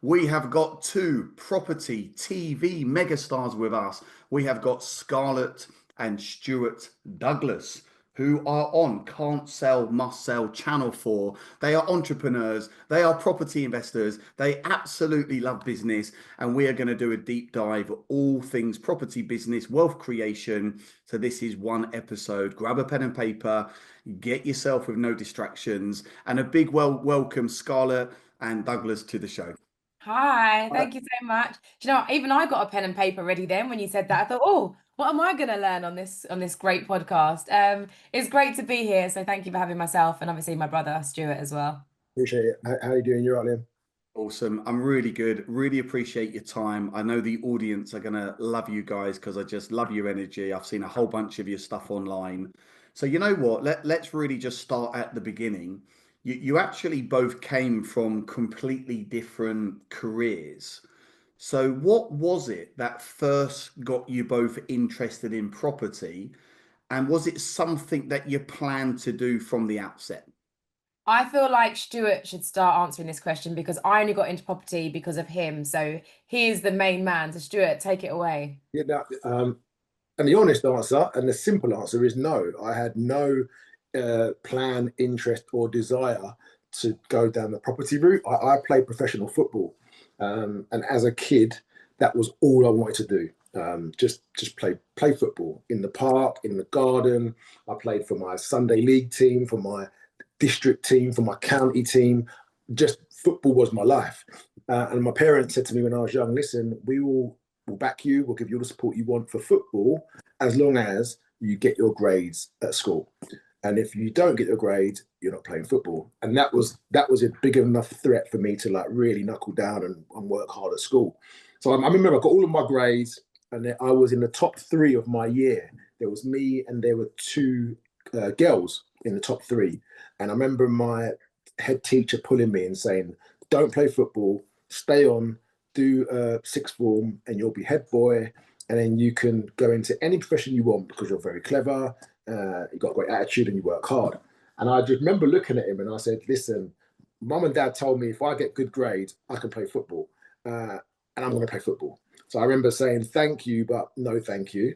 We have got two property TV megastars with us. We have got Scarlette and Stuart Douglas, who are on Can't Sell, Must Sell Channel 4. They are entrepreneurs, they are property investors, they absolutely love business, and we are going to do a deep dive of all things property business, wealth creation. So, this is one episode. Grab a pen and paper, get yourself with no distractions, and a big welcome, Scarlette and Douglas, to the show. Hi, thank you so much. Do you know, even I got a pen and paper ready then when you said that. I thought, oh, what am I going to learn on this great podcast? It's great to be here. So thank you for having myself and obviously my brother Stuart as well. Appreciate it. How you doing? You're right, Liam. Awesome. I'm really good. Really appreciate your time. I know the audience are going to love you guys because I just love your energy. I've seen a whole bunch of your stuff online. So, you know what? Let's really just start at the beginning. You actually both came from completely different careers. So, what was it that first got you both interested in property? And was it something that you planned to do from the outset? I feel like Stuart should start answering this question because I only got into property because of him. So he is the main man. So Stuart, take it away. Yeah, and the honest answer and the simple answer is no. I had no plan, interest, or desire to go down the property route. I played professional football, and as a kid, that was all I wanted to do. Just play football in the park, in the garden. I played for my Sunday league team, for my district team, for my county team. Just football was my life. And my parents said to me when I was young, listen, we'll back you, we'll give you all the support you want for football, as long as you get your grades at school. And if you don't get your grades, you're not playing football. And that was a big enough threat for me to like really knuckle down and work hard at school. So I remember I got all of my grades, and then I was in the top three of my year. There was me and there were two girls in the top three. And I remember my head teacher pulling me and saying, don't play football, stay on, do sixth form, and you'll be head boy. And then you can go into any profession you want because you're very clever, you've got a great attitude, and you work hard. And I just remember looking at him and I said, listen, mum and dad told me if I get good grades, I can play football. And I'm going to play football. So I remember saying, thank you, but no thank you.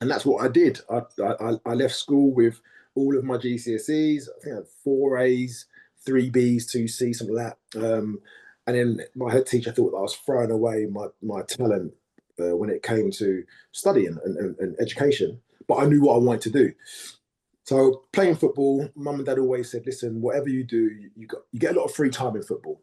And that's what I did. I left school with all of my GCSEs. I think I had four A's, three B's, two C's, something like that. And then my head teacher thought that I was throwing away my talent when it came to studying and education. But I knew what I wanted to do. So playing football, mum and dad always said, listen, whatever you do, you get a lot of free time in football.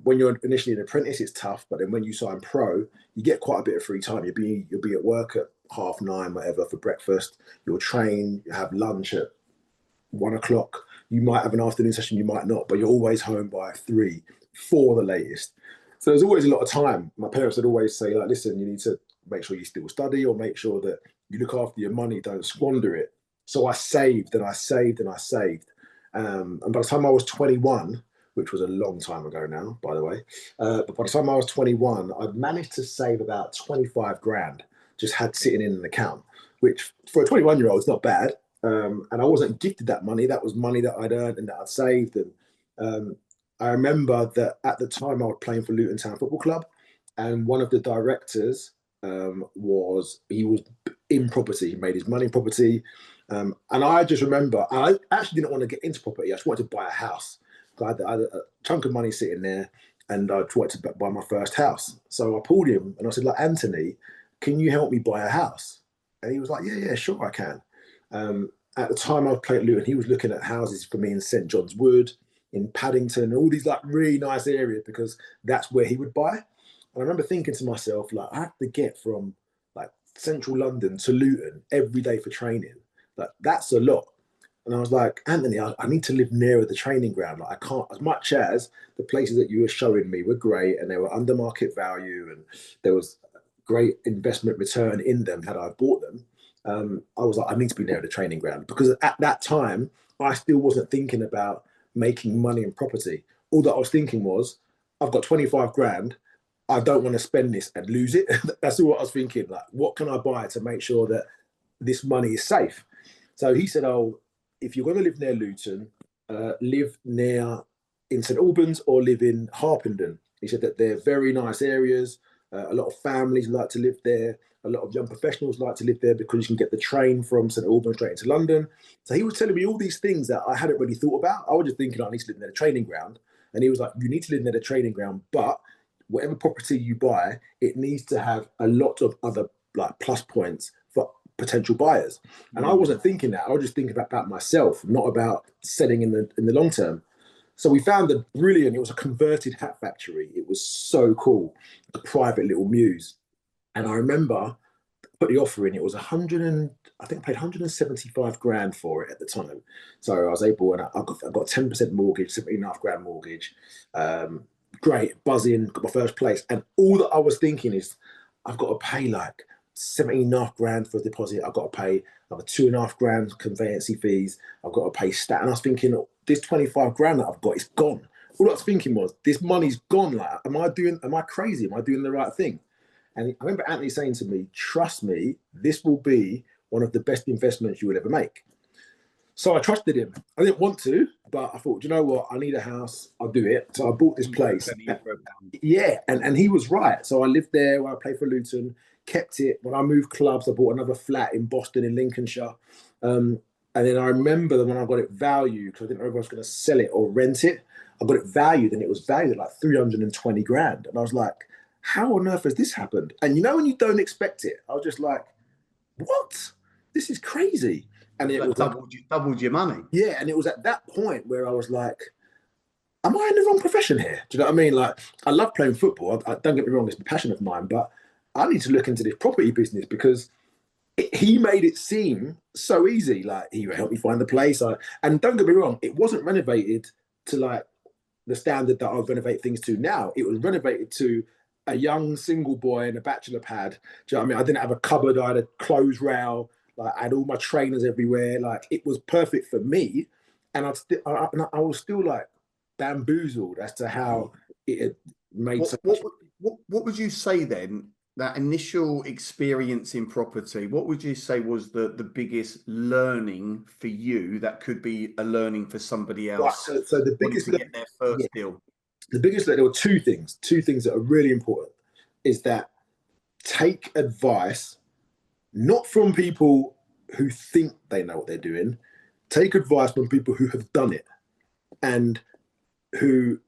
When you're initially an apprentice, it's tough, but then when you sign pro, you get quite a bit of free time. You'll be at work at 9:30, whatever, for breakfast. You'll train, you have lunch at 1 o'clock. You might have an afternoon session, you might not, but you're always home by 3, 4 the latest. So there's always a lot of time. My parents would always say, like, listen, you need to make sure you still study or make sure that you look after your money, don't squander it. So I saved and I saved and I saved. And by the time I was 21, which was a long time ago now, by the way, but by the time I was 21, I'd managed to save about 25 grand, just had sitting in an account, which for a 21-year-old is not bad. And I wasn't gifted that money. That was money that I'd earned and that I'd saved. And I remember that at the time I was playing for Luton Town Football Club, and one of the directors was in property. He made his money in property. And I just remember I actually didn't want to get into property. I just wanted to buy a house. I had a chunk of money sitting there, and I wanted to buy my first house. So I pulled him and I said, like, Anthony, can you help me buy a house? And he was like, yeah, sure, I can. At the time I was playing at Luton, he was looking at houses for me in St John's Wood, in Paddington, all these like really nice areas because that's where he would buy. And I remember thinking to myself, like, I have to get from like central London to Luton every day for training. Like, that's a lot. And I was like, Anthony, I need to live nearer the training ground. Like, I can't, as much as the places that you were showing me were great and they were under market value and there was great investment return in them had I bought them. I was like, I need to be near the training ground because at that time, I still wasn't thinking about making money in property. All that I was thinking was, I've got 25 grand. I don't want to spend this and lose it. That's all I was thinking. Like, what can I buy to make sure that this money is safe? So he said, oh, if you're going to live near Luton, live near in St Albans or live in Harpenden. He said that they're very nice areas. A lot of families like to live there. A lot of young professionals like to live there because you can get the train from St Albans straight into London. So he was telling me all these things that I hadn't really thought about. I was just thinking I need to live near the training ground. And he was like, you need to live near the training ground, but whatever property you buy, it needs to have a lot of other like plus points for potential buyers. And I wasn't thinking that. I was just thinking about myself, not about selling in the long term. So we found a brilliant, it was a converted hat factory. It was so cool, a private little muse. And I remember put the offer in, it was 100 and I think I paid 175 grand for it at the time. So I was able, and I got a 10% mortgage, 17.5 grand mortgage. Great, buzzing, got my first place. And all that I was thinking is, I've got to pay like 17.5 grand for a deposit. I've got to pay another 2.5 grand conveyancing fees. I've got to pay stat. And I was thinking, oh, this 25 grand that I've got is gone. All I was thinking was, this money's gone. Like, am I crazy? Am I doing the right thing? And I remember Anthony saying to me, trust me, this will be one of the best investments you will ever make. So I trusted him. I didn't want to, but I thought, you know what? I need a house. I'll do it. So I bought this place. Yeah, and he was right. So I lived there where I played for Luton, kept it. When I moved clubs, I bought another flat in Boston, in Lincolnshire. And then I remember that when I got it valued, because I didn't know if I was going to sell it or rent it, I got it valued, and it was valued at like 320 grand. And I was like, how on earth has this happened? And you know, when you don't expect it, I was just like, what? This is crazy. And it was doubled your money. Yeah, and it was at that point where I was like, am I in the wrong profession here? Do you know what I mean? Like, I love playing football. I don't get me wrong, it's a passion of mine, but I need to look into this property business because he made it seem so easy. Like, he helped me find the place. And don't get me wrong, it wasn't renovated to like the standard that I renovate things to now. It was renovated to a young single boy in a bachelor pad. Do you know what I mean? I didn't have a cupboard. I had a clothes rail. Like, I had all my trainers everywhere. Like, it was perfect for me. And I was still like bamboozled as to how it had made what would you say then, that initial experience in property, what would you say was the biggest learning for you that could be a learning for somebody else? Right, so the biggest to get their first deal. The biggest, there were two things that are really important, is that take advice, not from people who think they know what they're doing, take advice from people who have done it and who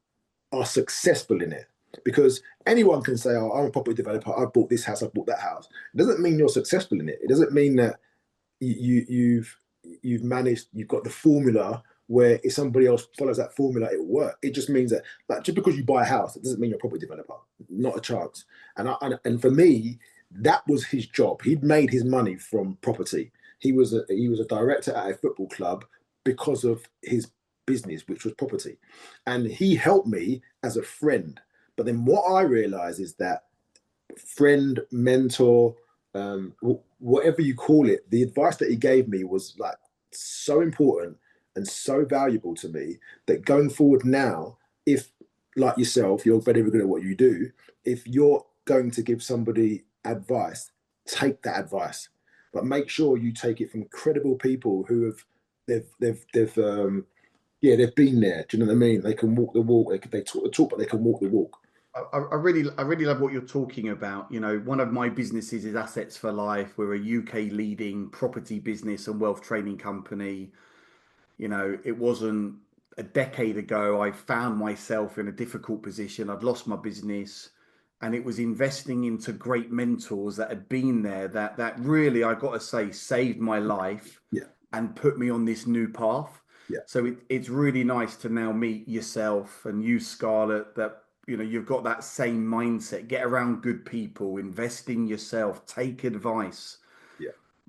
are successful in it. Because anyone can say, oh, I'm a property developer, I bought this house, I bought that house. It doesn't mean you're successful in it. It doesn't mean that you've managed, you've got the formula where if somebody else follows that formula, it will work. It just means that, like, just because you buy a house, it doesn't mean you're a property developer. Not a chance. And for me, that was his job. He'd made his money from property. He was a director at a football club because of his business, which was property. And he helped me as a friend. But then what I realized is that friend, mentor, whatever you call it, the advice that he gave me was like so important and so valuable to me that going forward now, if like yourself, you're very good at what you do, if you're going to give somebody advice, take that advice, but make sure you take it from credible people who have they've been there. Do you know what I mean? They can walk the walk. They talk the talk, but they can walk the walk. I really love what you're talking about. You know, one of my businesses is Assets for Life. We're a UK leading property business and wealth training company. You know, it wasn't a decade ago I found myself in a difficult position. I'd lost my business, and it was investing into great mentors that had been there that really, I got to say, saved my life and put me on this new path. Yeah. So it's really nice to now meet yourself and you, Scarlette, that, you know, you've got that same mindset. Get around good people, invest in yourself, take advice.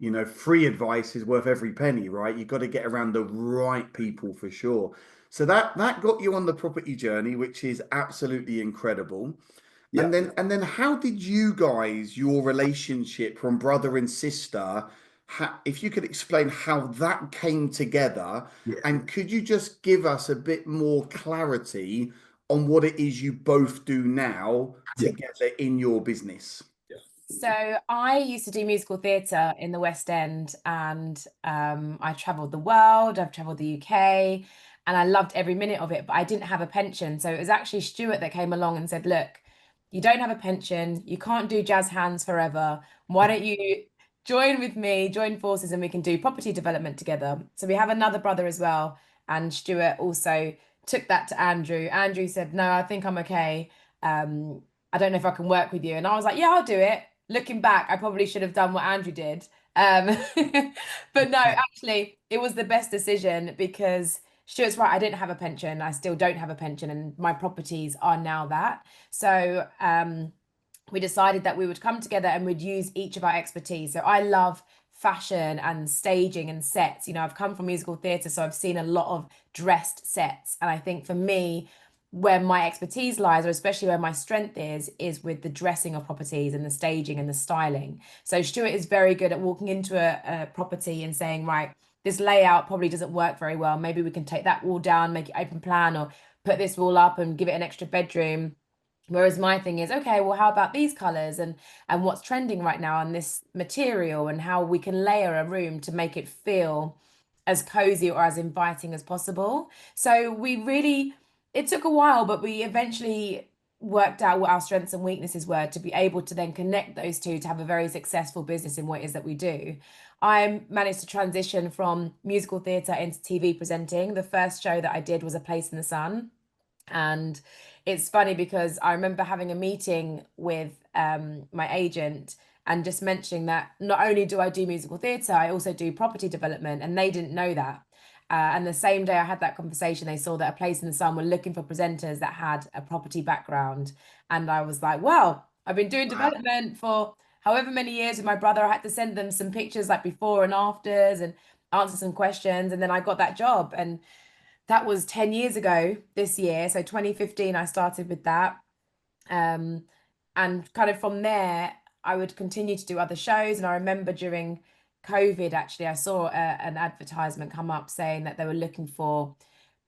You know, free advice is worth every penny, right? You've got to get around the right people for sure. So that got you on the property journey, which is absolutely incredible. Yeah. And then how did you guys, your relationship from brother and sister, if you could explain how that came together, and could you just give us a bit more clarity on what it is you both do now together in your business? So I used to do musical theatre in the West End, and I travelled the world. I've travelled the UK, and I loved every minute of it, but I didn't have a pension. So it was actually Stuart that came along and said, look, you don't have a pension, you can't do jazz hands forever. Why don't you join with me, join forces, and we can do property development together? So we have another brother as well, and Stuart also took that to Andrew. Andrew said, no, I think I'm okay. I don't know if I can work with you. And I was like, yeah, I'll do it. Looking back, I probably should have done what Andrew did. Um, but no, actually, it was the best decision because Stuart's right. I didn't have a pension. I still don't have a pension, and my properties are now that. So we decided that we would come together and we'd use each of our expertise. So I love fashion and staging and sets. You know, I've come from musical theatre, so I've seen a lot of dressed sets. And I think for me, where my expertise lies, or especially where my strength is with the dressing of properties and the staging and the styling. So Stuart is very good at walking into a property and saying, right, this layout probably doesn't work very well. Maybe we can take that wall down, make it open plan, or put this wall up and give it an extra bedroom. Whereas my thing is, okay, well, how about these colors and what's trending right now on this material and how we can layer a room to make it feel as cozy or as inviting as possible. So we really, it took a while, but we eventually worked out what our strengths and weaknesses were to be able to then connect those two to have a very successful business in what it is that we do. I managed to transition from musical theatre into TV presenting. The first show that I did was A Place in the Sun. And it's funny because I remember having a meeting with my agent and just mentioning that not only do I do musical theatre, I also do property development, and they didn't know that. And the same day I had that conversation, they saw that A Place in the Sun were looking for presenters that had a property background. And I was like, well, I've been doing development for however many years with my brother. I had to send them some pictures like before and afters and answer some questions. And then I got that job. And that was 10 years ago this year. So 2015, I started with that. Um, and kind of from there, I would continue to do other shows. And I remember during COVID, actually, I saw an advertisement come up saying that they were looking for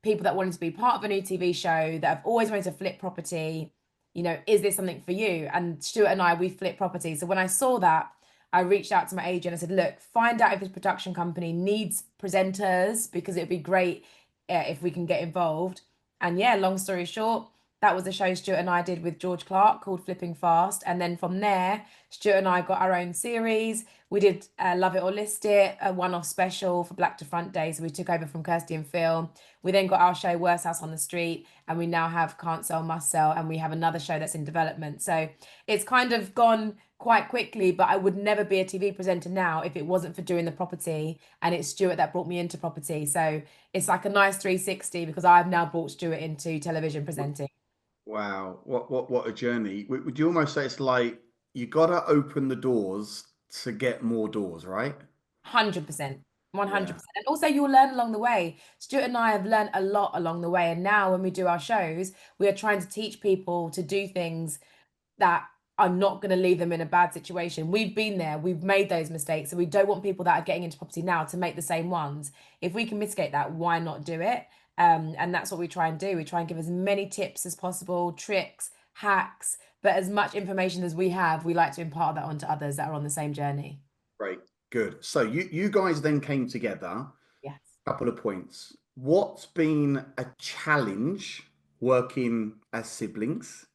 people that wanted to be part of a new TV show that have always wanted to flip property. You know, is this something for you? And Stuart and I, we flip property. So when I saw that, I reached out to my agent. I said, look, find out if this production company needs presenters because it would be great if we can get involved. And yeah, long story short, that was the show Stuart and I did with George Clark called Flipping Fast. And then from there, Stuart and I got our own series. We did Love It or List It, a one-off special for Black to Front Day. So we took over from Kirsty and Phil. We then got our show Worst House on the Street, and we now have Can't Sell, Must Sell, and we have another show that's in development. So it's kind of gone quite quickly, but I would never be a TV presenter now if it wasn't for doing the property. And it's Stuart that brought me into property. So it's like a nice 360 because I've now brought Stuart into television presenting. Wow, what a journey. Would you almost say it's like you gotta open the doors to get more doors, right? 100%. Yeah. 100%. And also you'll learn along the way. Stuart and I have learned a lot along the way. And now when we do our shows, we are trying to teach people to do things that are not going to leave them in a bad situation. We've been there, we've made those mistakes. So we don't want people that are getting into property now to make the same ones. If we can mitigate that, why not do it? And that's what we try and do. We try and give as many tips as possible, tricks, hacks, but as much information as we have, we like to impart that onto others that are on the same journey. Great, good. So you guys then came together. Yes. Couple of points. What's been a challenge working as siblings,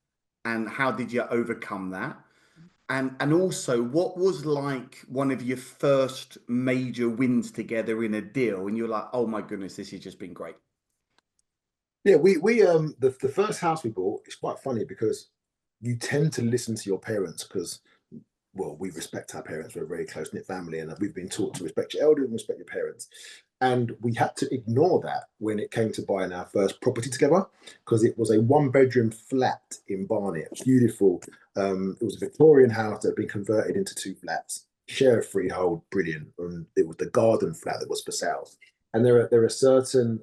and how did you overcome that? And also, what was like one of your first major wins together in a deal, and you're like, oh my goodness, this has just been great. Yeah, the first house we bought, it's quite funny because you tend to listen to your parents because, well, we respect our parents. We're a very close-knit family, and we've been taught to respect your elders and respect your parents. And we had to ignore that when it came to buying our first property together because it was a one-bedroom flat in Barnet, beautiful. It was a Victorian house that had been converted into two flats, share of freehold, brilliant. And it was the garden flat that was for sale. And there are certain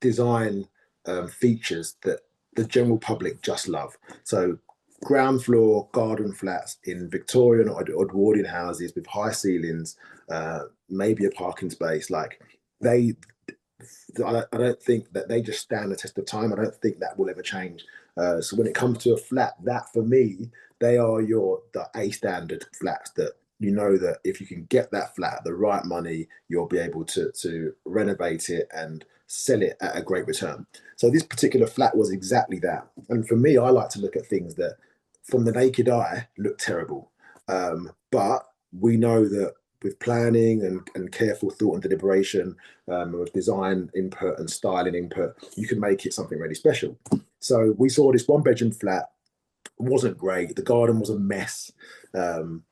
design features that the general public just love. So ground floor garden flats in Victorian or Edwardian houses with high ceilings, maybe a parking space. Like I don't think that they just stand the test of time. I don't think that will ever change. So when it comes to a flat, that for me, they are the A standard flats that you know that if you can get that flat at the right money, you'll be able to renovate it and sell it at a great return. So this particular flat was exactly that. And for me, I like to look at things that from the naked eye look terrible. But we know that with planning and careful thought and deliberation, with design input and styling input, you can make it something really special. So we saw this one bedroom flat, wasn't great. The garden was a mess. The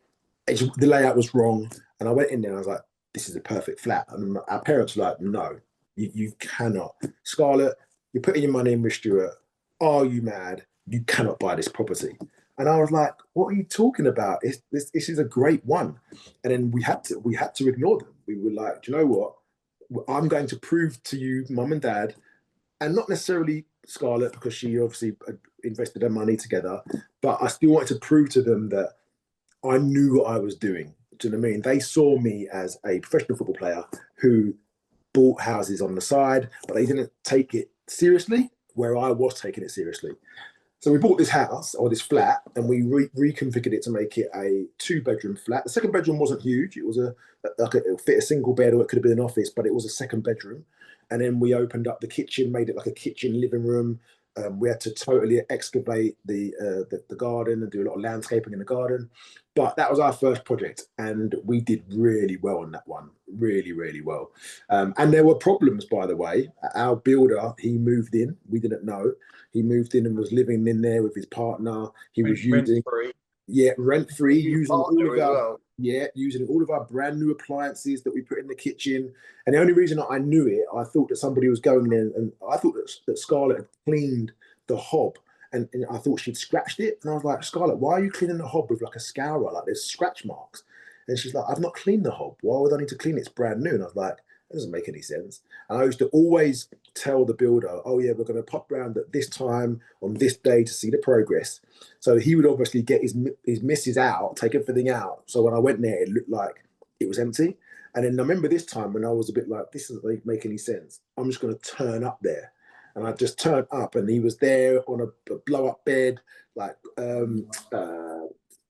layout was wrong. And I went in there and I was like, this is a perfect flat. And our parents were like, no, you cannot. Scarlette, you're putting your money in with Stuart. Are you mad? You cannot buy this property. And I was like, what are you talking about? This is a great one. And then we had to ignore them. We were like, do you know what? I'm going to prove to you, mum and dad, and not necessarily Scarlette, because she obviously invested her money together, but I still wanted to prove to them that I knew what I was doing. Do you know what I mean? They saw me as a professional football player who bought houses on the side, but they didn't take it seriously, where I was taking it seriously. So we bought this house or this flat, and we reconfigured it to make it a 2-bedroom flat. The second bedroom wasn't huge. It was it fit a single bed, or it could have been an office, but it was a second bedroom. And then we opened up the kitchen, made it like a kitchen living room. We had to totally excavate the garden and do a lot of landscaping in the garden. But that was our first project, and we did really well on that one, really, really well. And there were problems, by the way. Our builder, he moved in. We didn't know. He moved in and was living in there with his partner. He was using rent-free, using all of our brand new appliances that we put in the kitchen. And the only reason I knew it, I thought that somebody was going in, and I thought that Scarlette had cleaned the hob, and I thought she'd scratched it. And I was like, Scarlette, why are you cleaning the hob with like a scourer? Like there's scratch marks. And she's like, I've not cleaned the hob. Why would I need to clean it? It's brand new. And I was like, that doesn't make any sense. And I used to always tell the builder, oh yeah, we're going to pop round at this time on this day to see the progress. So he would obviously get his missus out, take everything out. So when I went there, it looked like it was empty. And then I remember this time when I was a bit like, this doesn't make any sense. I'm just going to turn up there. And I just turned up, and he was there on a blow-up bed, like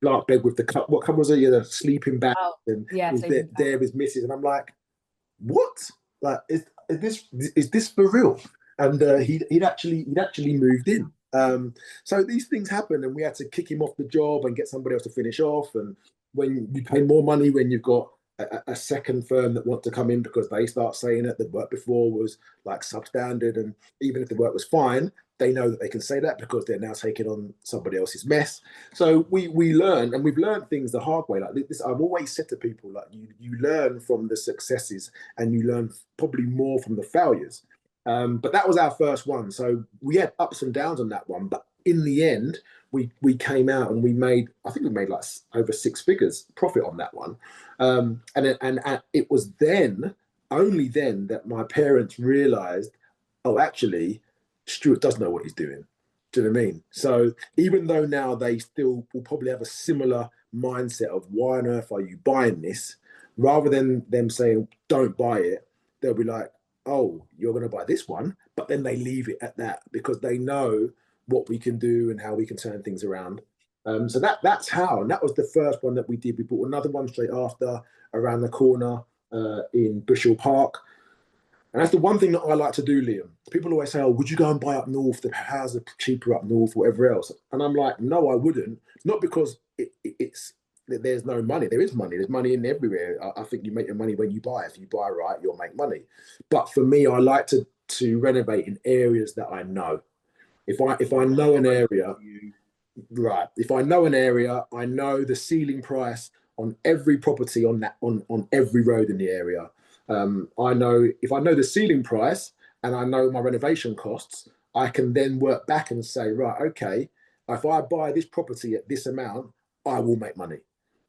blow-up bed with what cover was it? Yeah, the sleeping bag. Oh, and yeah, he was there with his missus. And I'm like, what? Like, is this for real? And he'd actually moved in. So these things happen, and we had to kick him off the job and get somebody else to finish off. And when you pay more money when you've got a second firm that want to come in, because they start saying that the work before was like substandard, and even if the work was fine, they know that they can say that because they're now taking on somebody else's mess. So we learn, and we've learned things the hard way. Like this, I've always said to people, like you learn from the successes, and you learn probably more from the failures. But that was our first one. So we had ups and downs on that one, but in the end, we came out and we made like over 6 figures profit on that one. And it was only then that my parents realized, oh, actually, Stuart does know what he's doing. Do you know what I mean? So even though now they still will probably have a similar mindset of why on earth are you buying this, rather than them saying don't buy it, they'll be like, oh, you're going to buy this one, but then they leave it at that because they know what we can do and how we can turn things around. So that's how, and that was the first one that we did. We bought another one straight after around the corner in Bushell Park. And that's the one thing that I like to do, Liam. People always say, oh, would you go and buy up north? The houses are cheaper up north, whatever else. And I'm like, no, I wouldn't. Not because there's no money. There is money. There's money in everywhere. I think you make your money when you buy. If you buy right, you'll make money. But for me, I like to renovate in areas that I know. If I know an area, right? If I know an area, I know the ceiling price on every property on every road in the area. I know if I know the ceiling price and I know my renovation costs, I can then work back and say, right, okay, if I buy this property at this amount, I will make money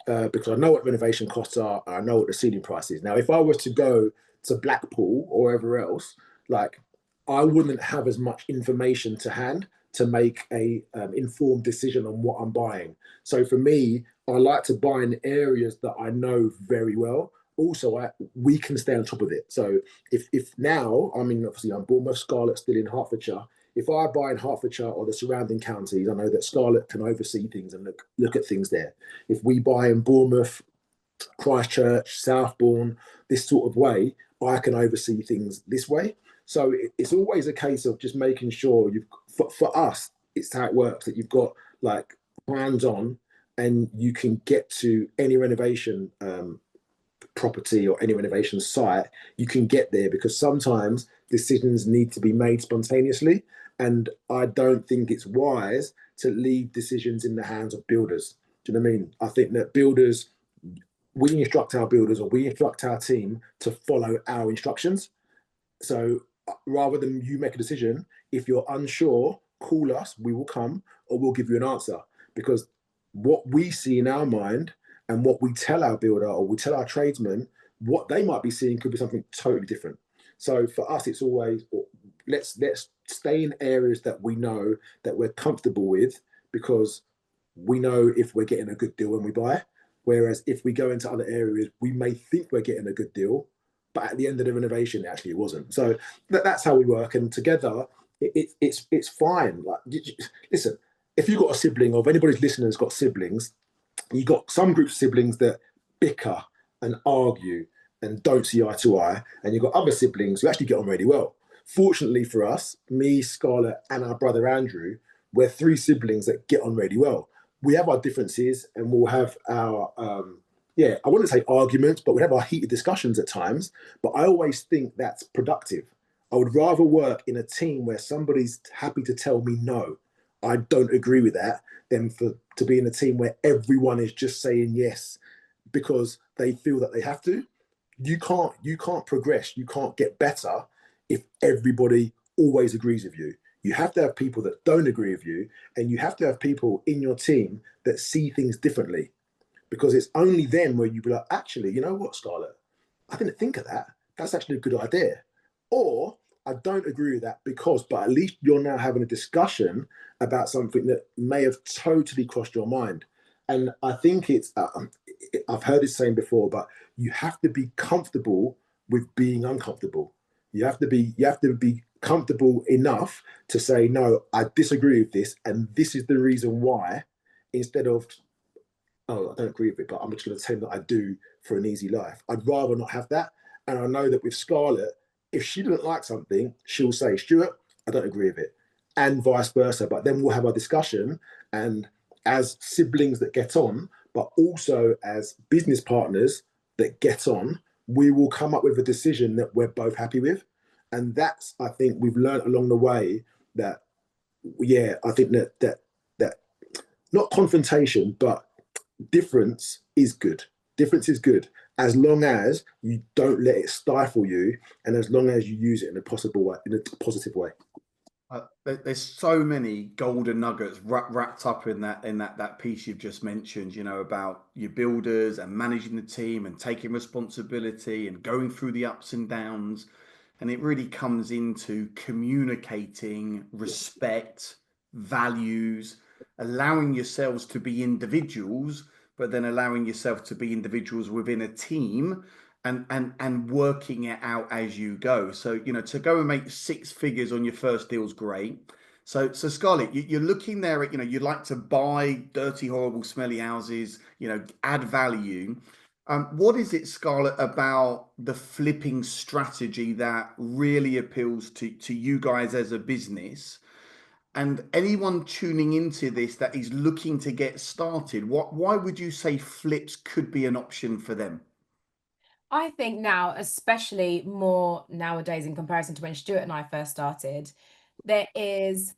because I know what renovation costs are. I know what the ceiling price is. Now, if I was to go to Blackpool or wherever else, like I wouldn't have as much information to hand to make a informed decision on what I'm buying. So for me, I like to buy in areas that I know very well. Also, we can stay on top of it. So if now, I mean, obviously I'm Bournemouth, Scarlette still in Hertfordshire. If I buy in Hertfordshire or the surrounding counties, I know that Scarlette can oversee things and look at things there. If we buy in Bournemouth, Christchurch, Southbourne, this sort of way, I can oversee things this way. So it's always a case of just making sure for us, it's how it works, that you've got like hands on, and you can get to any renovation property or any renovation site, you can get there, because sometimes decisions need to be made spontaneously. And I don't think it's wise to leave decisions in the hands of builders. Do you know what I mean? I think that builders, we instruct our builders, or we instruct our team to follow our instructions. So rather than you make a decision, if you're unsure, call us, we will come, or we'll give you an answer. Because what we see in our mind and what we tell our builder or we tell our tradesmen, what they might be seeing could be something totally different. So for us, it's always, let's stay in areas that we know that we're comfortable with, because we know if we're getting a good deal when we buy. Whereas if we go into other areas, we may think we're getting a good deal, but at the end of the renovation, actually it wasn't. So that's how we work, and together it's fine. Like, listen, if you've got a sibling, or if anybody's listening has got siblings, you got some groups of siblings that bicker and argue and don't see eye to eye, and you've got other siblings who actually get on really well. Fortunately for us, me, Scarlette, and our brother Andrew, we're three siblings that get on really well. We have our differences, and we'll have our I wouldn't say arguments, but we have our heated discussions at times. But I always think that's productive. I would rather work in a team where somebody's happy to tell me no, I don't agree with that, than to be in a team where everyone is just saying yes because they feel that they have to. You can't progress, you can't get better if everybody always agrees with you. You have to have people that don't agree with you, and you have to have people in your team that see things differently, because it's only then where you be like, actually, you know what, Scarlett, I didn't think of that. That's actually a good idea. Or I don't agree with that because, but at least you're now having a discussion about something that may have totally crossed your mind. And I think I've heard this saying before, but you have to be comfortable with being uncomfortable. You have to be comfortable enough to say, no, I disagree with this, and this is the reason why, instead of, oh, I don't agree with it, but I'm just going to tell them that I do for an easy life. I'd rather not have that. And I know that with Scarlett, if she doesn't like something, she'll say, Stuart, I don't agree with it, and vice versa. But then we'll have our discussion, and as siblings that get on, but also as business partners that get on, we will come up with a decision that we're both happy with. And that's, I think, we've learned along the way that, yeah, I think that not confrontation, but difference is good. Difference is good, as long as you don't let it stifle you, and as long as you use it in a possible way, in a positive way. There's so many golden nuggets wrapped up in that piece you've just mentioned. You know, about your builders and managing the team and taking responsibility and going through the ups and downs, and it really comes into communicating respect, values, allowing yourselves to be individuals, but then allowing yourself to be individuals within a team, and working it out as you go. So, you know, to go and make six figures on your first deal is great. So Scarlett, you're looking there at, you know, you'd like to buy dirty, horrible, smelly houses, you know, add value. What is it, Scarlett, about the flipping strategy that really appeals to you guys as a business? And anyone tuning into this that is looking to get started, why would you say flips could be an option for them? I think now, especially more nowadays in comparison to when Stuart and I first started, there is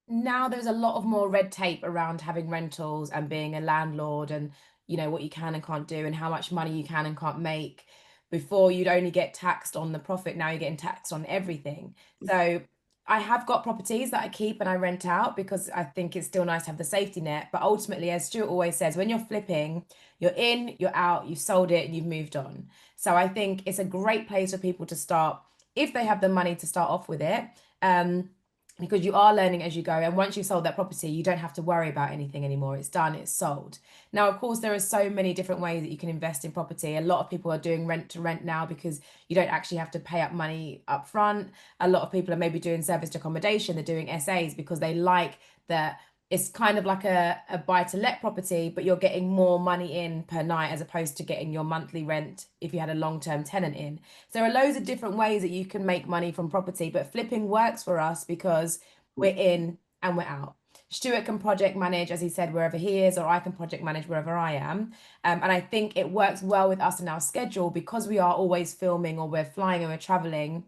now there's a lot of more red tape around having rentals and being a landlord, and you know what you can and can't do and how much money you can and can't make. Before, you'd only get taxed on the profit, now you're getting taxed on everything. So I have got properties that I keep and I rent out because I think it's still nice to have the safety net. But ultimately, as Stuart always says, when you're flipping, you're in, you're out, you've sold it and you've moved on. So I think it's a great place for people to start if they have the money to start off with it. Because you are learning as you go. And once you've sold that property, you don't have to worry about anything anymore. It's done, it's sold. Now, of course, there are so many different ways that you can invest in property. A lot of people are doing rent to rent now because you don't actually have to pay up money up front. A lot of people are maybe doing serviced accommodation. They're doing SAs because they like that it's kind of like a buy-to-let property, but you're getting more money in per night as opposed to getting your monthly rent if you had a long-term tenant in. So there are loads of different ways that you can make money from property, but flipping works for us because we're in and we're out. Stuart can project manage, as he said, wherever he is, or I can project manage wherever I am. And I think it works well with us in our schedule because we are always filming or we're flying and we're traveling.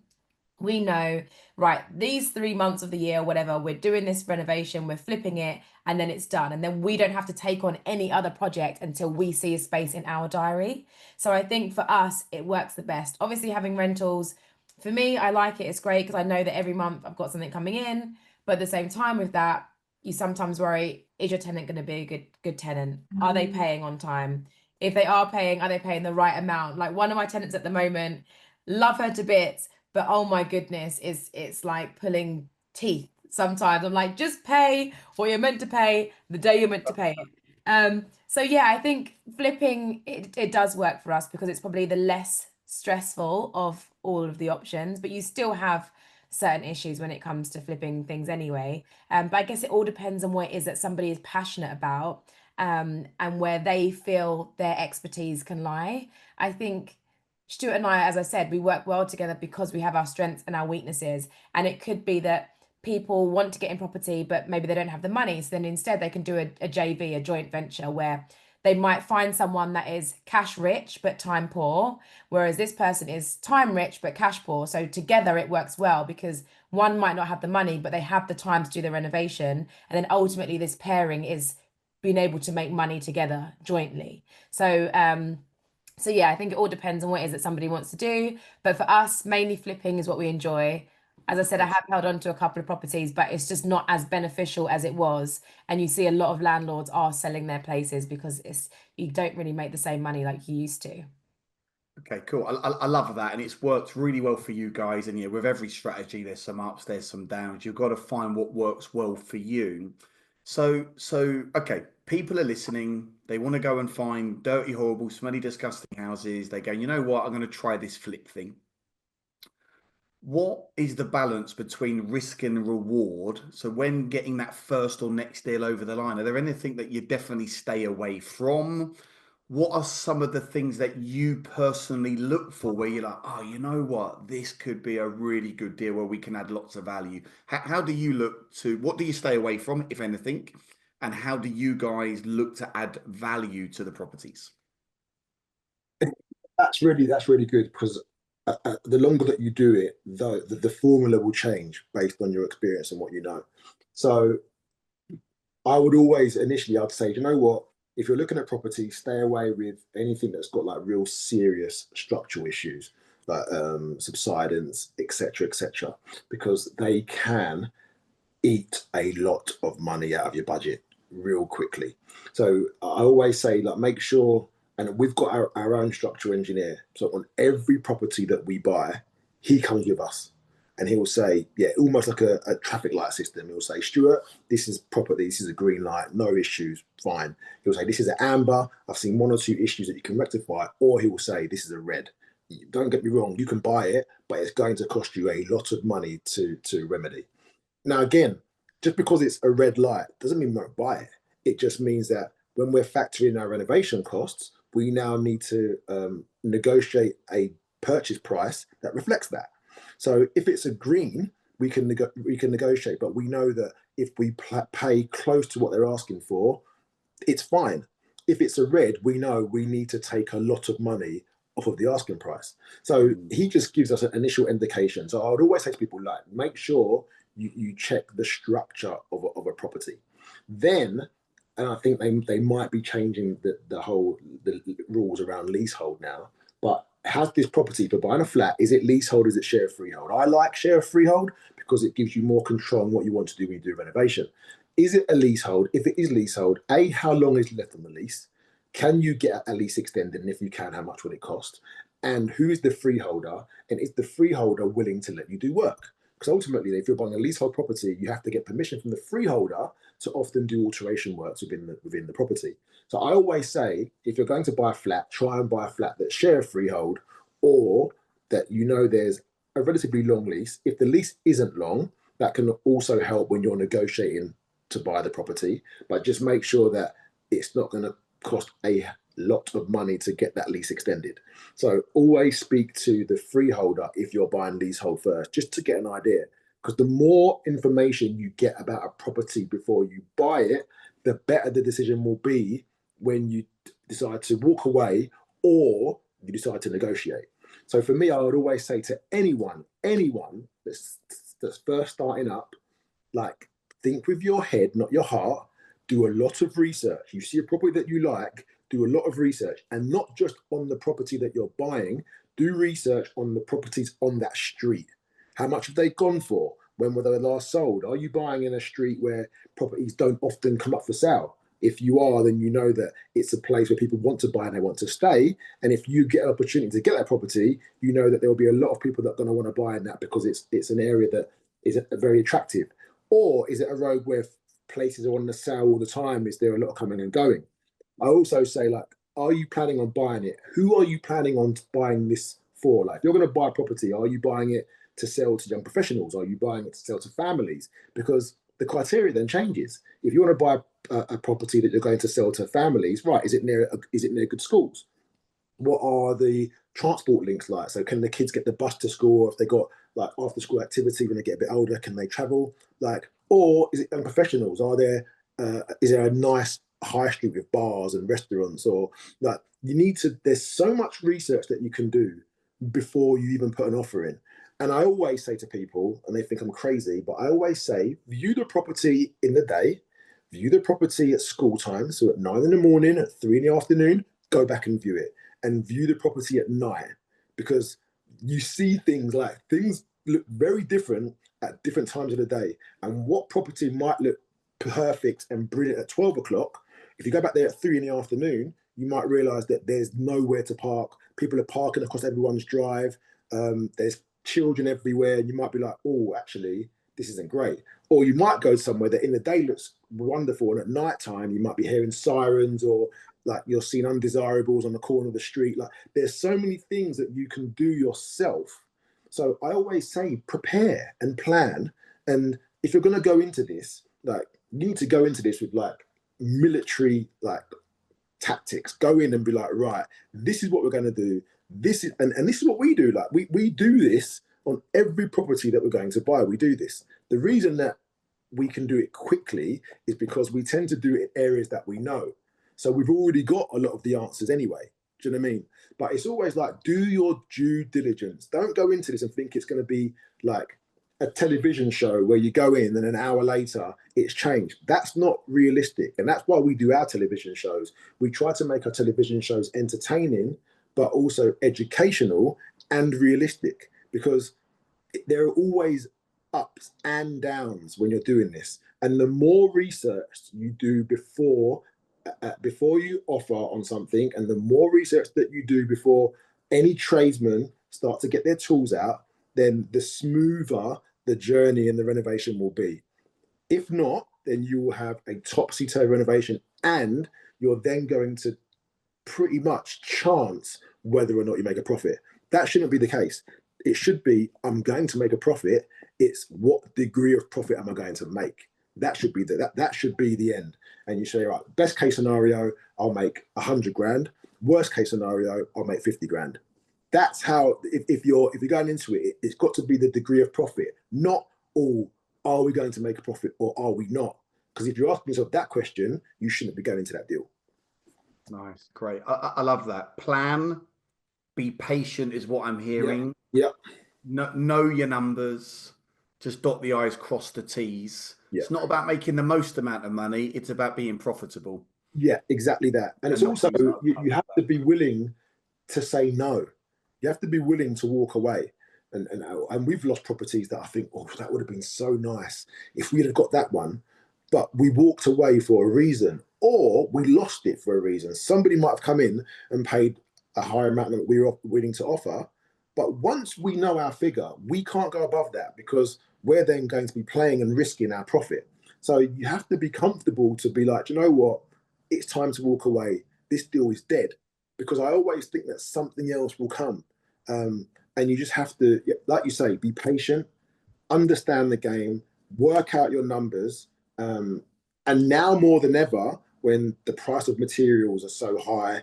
We know, right, these 3 months of the year, whatever, we're doing this renovation, we're flipping it, and then it's done. And then we don't have to take on any other project until we see a space in our diary. So I think for us, it works the best. Obviously, having rentals, for me, I like it. It's great because I know that every month I've got something coming in. But at the same time with that, you sometimes worry, is your tenant going to be a good tenant? Are they paying on time? If they are paying the right amount? Like one of my tenants at the moment, love her to bits, but oh my goodness, it's like pulling teeth sometimes. I'm like, just pay what you're meant to pay the day you're meant to pay it. So yeah, I think flipping it does work for us because it's probably the less stressful of all of the options, but you still have certain issues when it comes to flipping things anyway. But I guess it all depends on what it is that somebody is passionate about, and where they feel their expertise can lie. I think Stuart and I, as I said, we work well together because we have our strengths and our weaknesses. And it could be that people want to get in property, but maybe they don't have the money. So then instead they can do a JV, a joint venture, where they might find someone that is cash rich but time poor, whereas this person is time rich but cash poor. So together it works well because one might not have the money, but they have the time to do the renovation. And then ultimately this pairing is being able to make money together jointly. So yeah, I think it all depends on what it is that somebody wants to do. But for us, mainly flipping is what we enjoy. As I said, I have held on to a couple of properties, but it's just not as beneficial as it was. And you see a lot of landlords are selling their places because you don't really make the same money like you used to. Okay, cool. I love that, and it's worked really well for you guys. And yeah, with every strategy, there's some ups, there's some downs. You've got to find what works well for you. So okay, people are listening. They want to go and find dirty, horrible, smelly, disgusting houses. They go, you know what? I'm going to try this flip thing. What is the balance between risk and reward? So when getting that first or next deal over the line, are there anything that you definitely stay away from? What are some of the things that you personally look for where you're like, oh, you know what, this could be a really good deal where we can add lots of value? How do you look to, what do you stay away from, if anything? And how do you guys look to add value to the properties? That's really good because the longer that you do it, the formula will change based on your experience and what you know. So I would always initially I'd say, you know what, if you're looking at property, stay away with anything that's got like real serious structural issues like subsidence, etc., because they can eat a lot of money out of your budget real quickly. So I always say, like, make sure, and we've got our own structural engineer. So on every property that we buy, he comes with us and he will say, yeah, almost like a traffic light system. He'll say, Stuart, this is property, this is a green light, no issues, fine. He'll say, this is an amber, I've seen one or two issues that you can rectify, or he will say, this is a red. Don't get me wrong, you can buy it, but it's going to cost you a lot of money to remedy. Now, again, just because it's a red light doesn't mean we won't buy it. It just means that when we're factoring our renovation costs, we now need to negotiate a purchase price that reflects that. So if it's a green, we can negotiate, but we know that if we pay close to what they're asking for, it's fine. If it's a red, we know we need to take a lot of money off of the asking price. So he just gives us an initial indication. So I would always say to people, like, make sure you check the structure of a property. Then, and I think they might be changing the rules around leasehold now, but has this property, for buying a flat, is it leasehold, is it share freehold? I like share freehold because it gives you more control on what you want to do when you do renovation. Is it a leasehold? If it is leasehold, A, how long is left on the lease? Can you get a lease extended? And if you can, how much will it cost? And who is the freeholder? And is the freeholder willing to let you do work? Because ultimately, if you're buying a leasehold property, you have to get permission from the freeholder to often do alteration works within the property. So I always say, if you're going to buy a flat, try and buy a flat that's share freehold, or that you know there's a relatively long lease. If the lease isn't long, that can also help when you're negotiating to buy the property, but just make sure that it's not going to cost a lot of money to get that lease extended. So always speak to the freeholder if you're buying leasehold first, just to get an idea. Because the more information you get about a property before you buy it, the better the decision will be when you decide to walk away or you decide to negotiate. So for me, I would always say to anyone that's first starting up, like, think with your head, not your heart. Do a lot of research. You see a property that you like, do a lot of research, and not just on the property that you're buying. Do research on the properties on that street. How much have they gone for? When were they last sold? Are you buying in a street where properties don't often come up for sale? If you are, then you know that it's a place where people want to buy and they want to stay. And if you get an opportunity to get that property, you know that there will be a lot of people that are going to want to buy in that because it's an area that is very attractive. Or is it a road where places are on the sale all the time? Is there a lot of coming and going? I also say, like, are you planning on buying it? Who are you planning on buying this for? Like, if you're going to buy a property, are you buying it to sell to young professionals? Are you buying it to sell to families? Because the criteria then changes. If you want to buy a property that you're going to sell to families, right? Is it near good schools? What are the transport links like? So can the kids get the bus to school, or if they got like after school activity when they get a bit older, can they travel? Like, or is it young professionals? Is there a nice high street with bars and restaurants? Or like, there's so much research that you can do before you even put an offer in. And I always say to people, and they think I'm crazy, but I always say, view the property in the day, view the property at school time. So at 9 in the morning, at 3 in the afternoon, go back and view it, and view the property at night, because you see things look very different at different times of the day. And what property might look perfect and brilliant at 12 o'clock, if you go back there at 3 in the afternoon, you might realize that there's nowhere to park. People are parking across everyone's drive. There's children everywhere, and you might be like, oh, actually, this isn't great. Or you might go somewhere that in the day looks wonderful, and at night time you might be hearing sirens, or like you're seeing undesirables on the corner of the street. Like, there's so many things that you can do yourself. So I always say, prepare and plan. And if you're going to go into this, like, you need to go into this with like military like tactics. Go in and be like, right, this is what we're going to do. This is what we do. Like, we do this on every property that we're going to buy. We do this. The reason that we can do it quickly is because we tend to do it in areas that we know. So we've already got a lot of the answers anyway. Do you know what I mean? But it's always like, do your due diligence. Don't go into this and think it's going to be like a television show where you go in and an hour later it's changed. That's not realistic. And that's why we do our television shows. We try to make our television shows entertaining, but also educational and realistic, because there are always ups and downs when you're doing this. And the more research you do before you offer on something, and the more research that you do before any tradesmen start to get their tools out, then the smoother the journey and the renovation will be. If not, then you will have a topsy-turvy renovation, and you're then going to pretty much chance whether or not you make a profit. That shouldn't be the case. It should be, I'm going to make a profit. It's what degree of profit am I going to make? That should be that should be the end. And you say, right, best case scenario, I'll make 100 grand. Worst case scenario, I'll make 50 grand. That's how, if you're going into it, it's got to be the degree of profit, not all, are we going to make a profit or are we not? Because if you're asking yourself that question, you shouldn't be going into that deal. Nice, great. I love that. Plan, be patient is what I'm hearing. Yeah. Know your numbers. Just dot the I's, cross the T's. Yeah. It's not about making the most amount of money. It's about being profitable. Yeah, exactly that. And it's also, you have to be willing to say no. You have to be willing to walk away. And we've lost properties that I think, oh, that would have been so nice if we'd have got that one. But we walked away for a reason, or we lost it for a reason. Somebody might have come in and paid a higher amount than we were willing to offer. But once we know our figure, we can't go above that, because we're then going to be playing and risking our profit. So you have to be comfortable to be like, you know what? It's time to walk away. This deal is dead. Because I always think that something else will come. And you just have to, like you say, be patient, understand the game, work out your numbers, And now more than ever, when the price of materials are so high,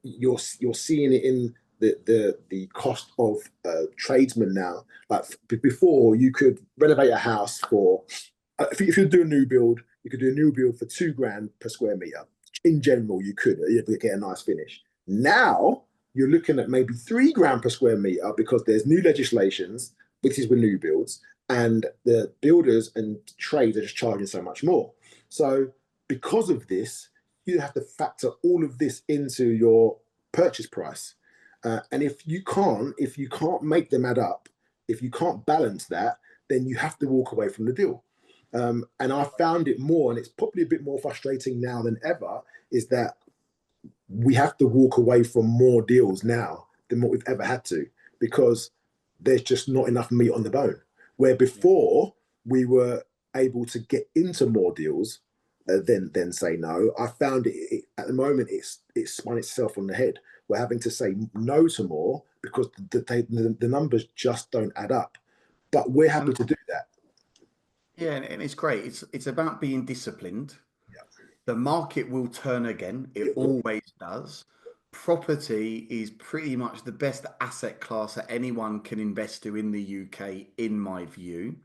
you're seeing it in the cost of tradesmen now. Like before, you could renovate a house for if you do a new build, you could do a new build for £2,000 per square meter. In general, you could get a nice finish. Now you're looking at maybe £3,000 per square meter because there's new legislations, which is with new builds, and the builders and trades are just charging so much more. So because of this, you have to factor all of this into your purchase price. And if you can't make them add up, if you can't balance that, then you have to walk away from the deal. And I found it more, and it's probably a bit more frustrating now than ever, is that we have to walk away from more deals now than what we've ever had to, because there's just not enough meat on the bone. Where before we were able to get into more deals than say no. I found it at the moment it's spun itself on the head. We're having to say no to more because the numbers just don't add up. But we're happy to do that. Yeah, and it's great. It's about being disciplined. Yeah. The market will turn again. It always does. Property is pretty much the best asset class that anyone can invest to in the UK, in my view.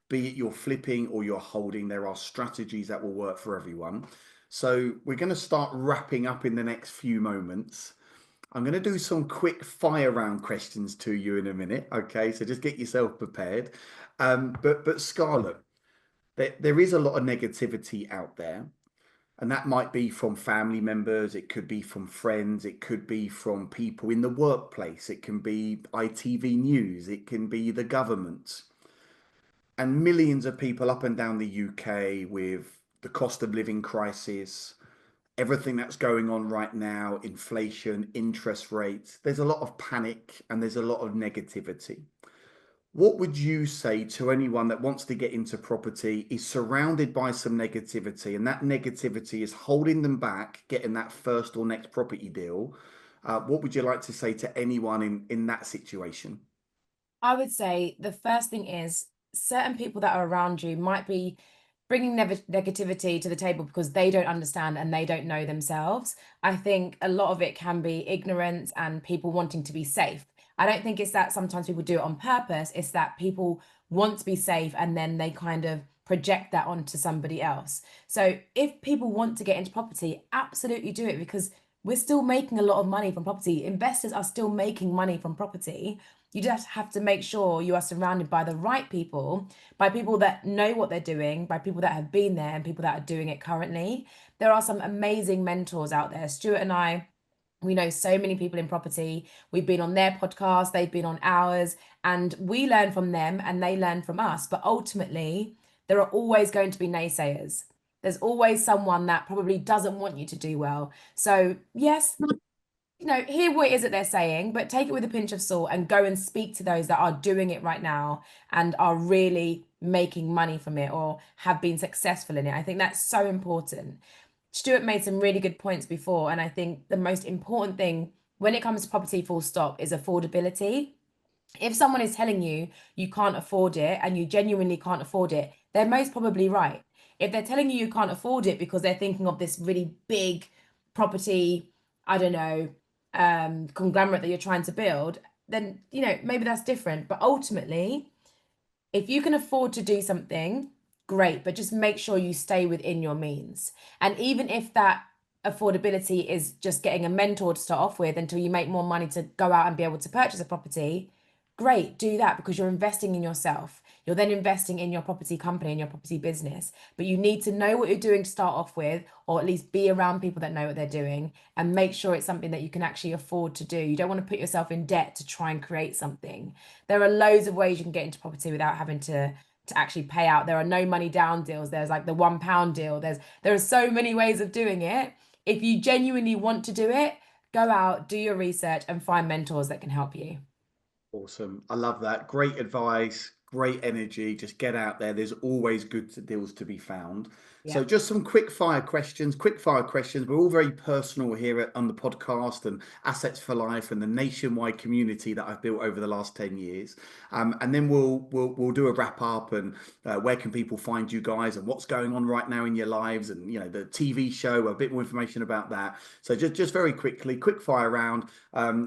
Be it you're flipping or you're holding, there are strategies that will work for everyone. So we're going to start wrapping up in the next few moments. I'm going to do some quick fire round questions to you in a minute. Okay, so just get yourself prepared. But Scarlette, there is a lot of negativity out there. And that might be from family members, it could be from friends, it could be from people in the workplace, it can be ITV News, it can be the government. And millions of people up and down the UK with the cost of living crisis, everything that's going on right now, inflation, interest rates, there's a lot of panic and there's a lot of negativity. What would you say to anyone that wants to get into property, is surrounded by some negativity, and that negativity is holding them back getting that first or next property deal? What would you like to say to anyone in that situation? I would say the first thing is certain people that are around you might be bringing negativity to the table because they don't understand and they don't know themselves. I think a lot of it can be ignorance and people wanting to be safe. I don't think it's that sometimes people do it on purpose. It's that people want to be safe and then they kind of project that onto somebody else. So if people want to get into property, absolutely do it, because we're still making a lot of money from property. Investors are still making money from property. You just have to make sure you are surrounded by the right people, by people that know what they're doing, by people that have been there and people that are doing it currently. There are some amazing mentors out there. Stuart and I, we know so many people in property. We've been on their podcast, they've been on ours, and we learn from them and they learn from us. But ultimately, there are always going to be naysayers. There's always someone that probably doesn't want you to do well. So, yes, hear what it is that they're saying, but take it with a pinch of salt and go and speak to those that are doing it right now and are really making money from it or have been successful in it. I think that's so important. Stuart made some really good points before, and I think the most important thing when it comes to property, full stop, is affordability. If someone is telling you you can't afford it and you genuinely can't afford it, they're most probably right. If they're telling you you can't afford it because they're thinking of this really big property, I don't know, conglomerate that you're trying to build, then, maybe that's different. But ultimately, if you can afford to do something, great, but just make sure you stay within your means. And even if that affordability is just getting a mentor to start off with until you make more money to go out and be able to purchase a property, great, do that, because you're investing in yourself. You're then investing in your property company and your property business. But you need to know what you're doing to start off with, or at least be around people that know what they're doing, and make sure it's something that you can actually afford to do. You don't want to put yourself in debt to try and create something. There are loads of ways you can get into property without having to actually pay out. There are no money down deals. There's like the £1 deal. There are so many ways of doing it. If you genuinely want to do it, go out, do your research, and find mentors that can help you. Awesome. I love that. Great advice. great energy. Just get out there. There's always good deals to be found. So Yeah. just some quick fire questions. We're all very personal here on the podcast and Assets for Life and the nationwide community that I've built over the last 10 years. And then we'll do a wrap up and where can people find you guys and what's going on right now in your lives and the TV show, a bit more information about that. So just very quickly, quick fire round.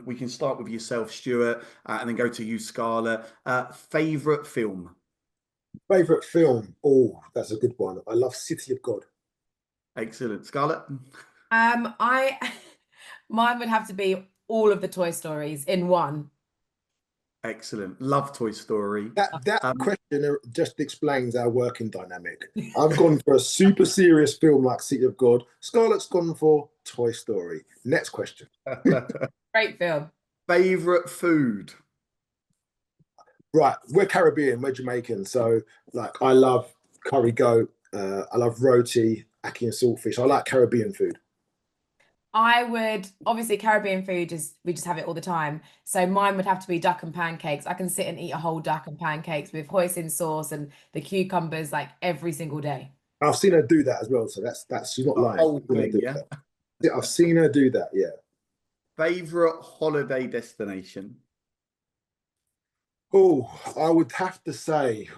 We can start with yourself, Stuart, and then go to you, Scarlett. Favorite film? Favorite film? Oh, that's a good one. I love City of God. Excellent. Scarlett? I mine would have to be all of the Toy Stories in one. Excellent. Love Toy Story. That question just explains our working dynamic. I've gone for a super serious film like City of God. Scarlett's gone for Toy Story. Next question. Great film. Favorite food? Right, we're Caribbean, we're Jamaican, so like I love curry goat, I love roti, ackee and saltfish. I like Caribbean food. I would obviously Caribbean food is we just have it all the time. So mine would have to be duck and pancakes. I can sit and eat a whole duck and pancakes with hoisin sauce and the cucumbers like every single day. I've seen her do that as well, so that's she's not The lying. whole thing, yeah. Yeah, I've seen her do that. Yeah. Favorite holiday destination? Oh, I would have to say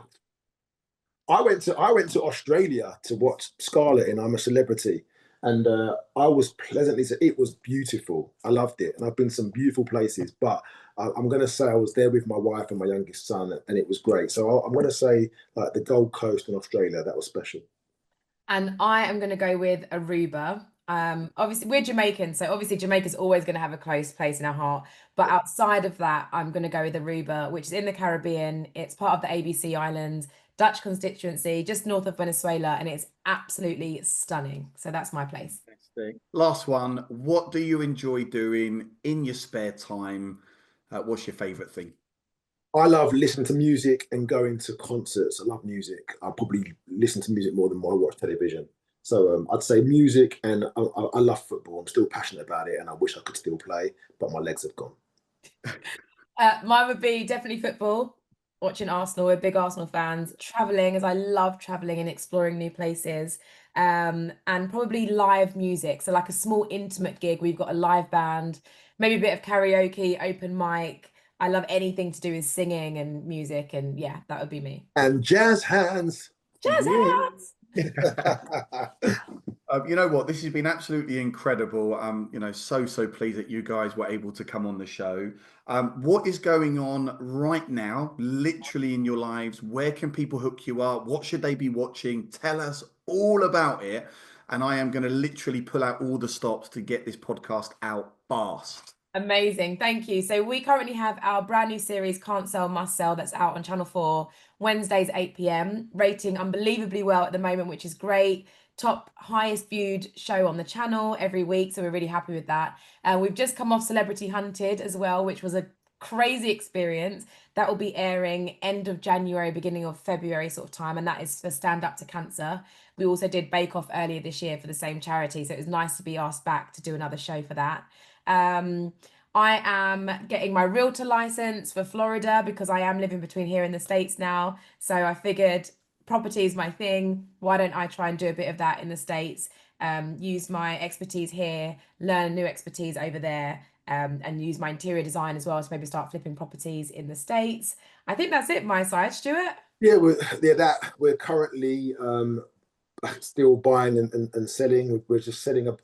I went to Australia to watch Scarlett in I'm a Celebrity, and I was pleasantly. It was beautiful. I loved it, and I've been to some beautiful places. But I'm going to say I was there with my wife and my youngest son, and it was great. So I'm going to say like the Gold Coast in Australia. That was special. And I am going to go with Aruba. Obviously we're Jamaican, so obviously Jamaica's always going to have a close place in our heart. But outside of that, I'm going to go with Aruba, which is in the Caribbean. It's part of the ABC Islands, Dutch constituency, just north of Venezuela, and it's absolutely stunning. So that's my place. Last one. What do you enjoy doing in your spare time? What's your favorite thing? I love listening to music and going to concerts. I love music. I probably listen to music more than I watch television. So I'd say music, and I love football. I'm still passionate about it, and I wish I could still play, but my legs have gone. Mine would be definitely football, watching Arsenal. We're big Arsenal fans. Traveling, as I love traveling and exploring new places. And probably live music. So like a small intimate gig. We've got a live band, maybe a bit of karaoke, open mic. I love anything to do with singing and music, and yeah, that would be me. And jazz hands. Jazz hands. You know what? This has been absolutely incredible. So pleased that you guys were able to come on the show. What is going on right now, literally in your lives? Where can people hook you up? What should they be watching? Tell us all about it. And I am going to literally pull out all the stops to get this podcast out fast. Amazing. Thank you. So we currently have our brand new series, Can't Sell, Must Sell, that's out on Channel 4, Wednesdays, 8 p.m. Rating unbelievably well at the moment, which is great. Top highest viewed show on the channel every week. So we're really happy with that. We've just come off Celebrity Hunted as well, which was a crazy experience. That will be airing end of January, beginning of February sort of time. And that is for Stand Up to Cancer. We also did Bake Off earlier this year for the same charity. So it was nice to be asked back to do another show for that. I am getting my realtor license for Florida because I am living between here and the States now. So I figured property is my thing. Why don't I try and do a bit of that in the States? Use my expertise here, learn new expertise over there, and use my interior design as well to maybe start flipping properties in the States. I think that's it, my side, Stuart. Yeah, we're currently still buying and selling. We're just selling a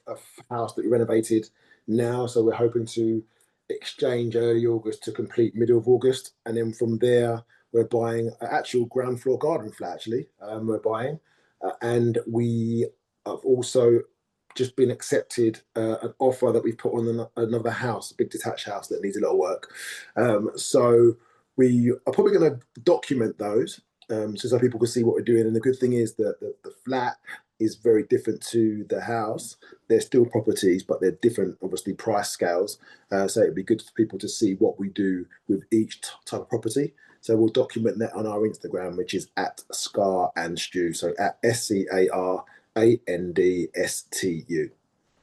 house that we renovated now, so we're hoping to exchange early August to complete middle of August, and then from there we're buying an actual ground floor garden flat. Actually, we're buying, and we have also just been accepted an offer that we've put on another house, a big detached house that needs a lot of work. So we are probably going to document those so people can see what we're doing. And the good thing is that the flat is very different to the house. They're still properties, but they're different, obviously, price scales. So it'd be good for people to see what we do with each type of property. So we'll document that on our Instagram, which is at Scar and Stu. So at SCARANDSTU.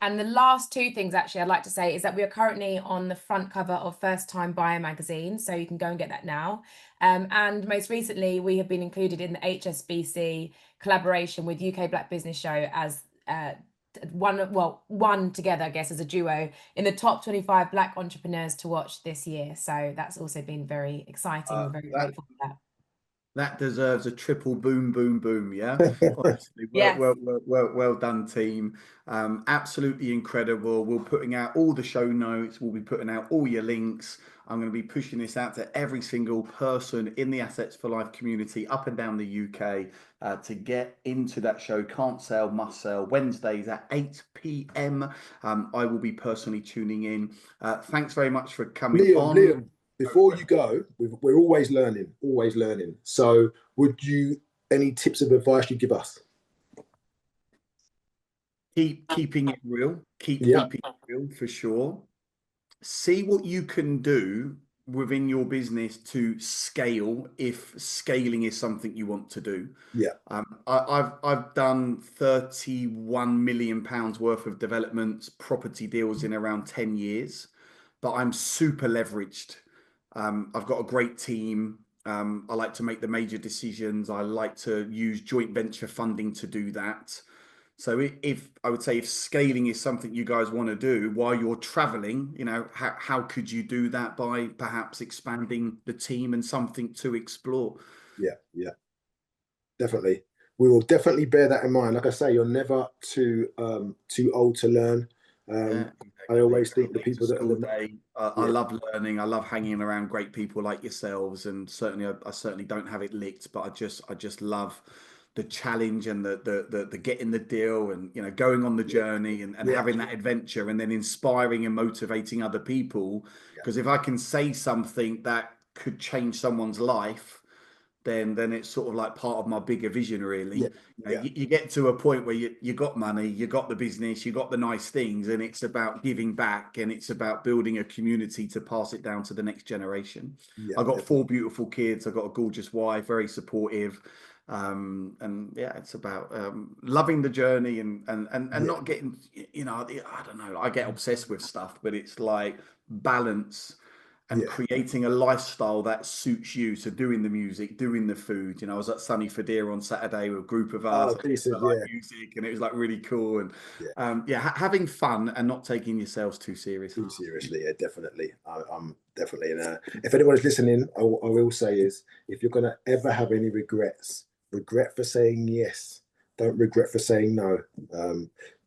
And the last two things actually I'd like to say is that we are currently on the front cover of First Time Buyer magazine, so you can go and get that now. And most recently, we have been included in the HSBC collaboration with UK Black Business Show as one together, I guess, as a duo in the top 25 Black entrepreneurs to watch this year. So that's also been very exciting. We're very grateful for that. That deserves a triple boom, boom, boom. Yeah, honestly, Yes. well done, team. Absolutely incredible. We're putting out all the show notes. We'll be putting out all your links. I'm going to be pushing this out to every single person in the Assets for Life community up and down the UK to get into that show. Can't Sell, Must Sell, Wednesdays at 8 p.m. I will be personally tuning in. Thanks very much for coming on. Liam, before you go, we're always learning, always learning. So any tips of advice you give us? Keeping it real. Keeping it real for sure. See what you can do within your business to scale if scaling is something you want to do. I've done 31 million pounds worth of developments, property deals in around 10 years, but I'm super leveraged. I've got a great team. I like to make the major decisions. I like to use joint venture funding to do that. So if I would say if scaling is something you guys want to do while you're traveling, how could you do that? By perhaps expanding the team and something to explore. Yeah, definitely. We will definitely bear that in mind. Like I say, you're never too old to learn. I always think the people that are I love learning. I love hanging around great people like yourselves, and certainly I certainly don't have it licked, but I just love the challenge and the getting the deal and going on the journey and having that adventure and then inspiring and motivating other people. Because if I can say something that could change someone's life, then it's sort of like part of my bigger vision, really. You get to a point where you got money, you got the business, you got the nice things, and it's about giving back and it's about building a community to pass it down to the next generation. I've got 4 beautiful kids. I've got a gorgeous wife, very supportive. And it's about loving the journey and not getting, I don't know, I get obsessed with stuff, but it's like balance and creating a lifestyle that suits you. So doing the music, doing the food. I was at Sunny Fadira on Saturday with a group of us. Music, and it was like really cool. And having fun and not taking yourselves too seriously. Yeah, definitely. I'm definitely if anyone is listening, I will say is if you're gonna ever have any regret for saying yes. Don't regret for saying no,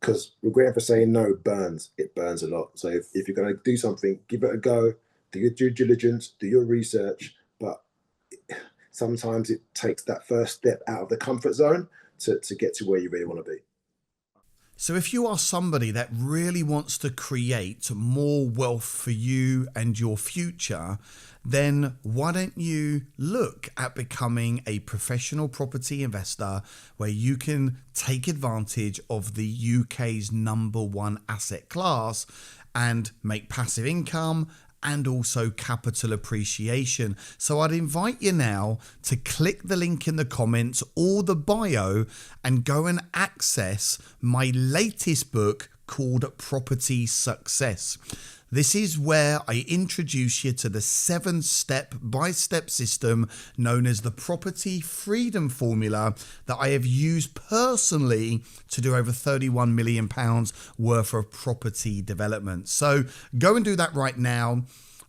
because regret for saying no burns. It burns a lot. So if you're going to do something, give it a go. Do your due diligence, do your research, but sometimes it takes that first step out of the comfort zone to get to where you really want to be. So if you are somebody that really wants to create more wealth for you and your future, then why don't you look at becoming a professional property investor where you can take advantage of the UK's #1 asset class and make passive income and also capital appreciation. So I'd invite you now to click the link in the comments or the bio and go and access my latest book called Property Success. This is where I introduce you to the 7 step-by-step system known as the Property Freedom Formula that I have used personally to do over £31 million worth of property development. So go and do that right now.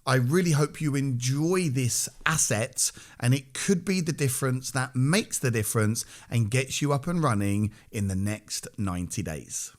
I really hope you enjoy this asset, and it could be the difference that makes the difference and gets you up and running in the next 90 days.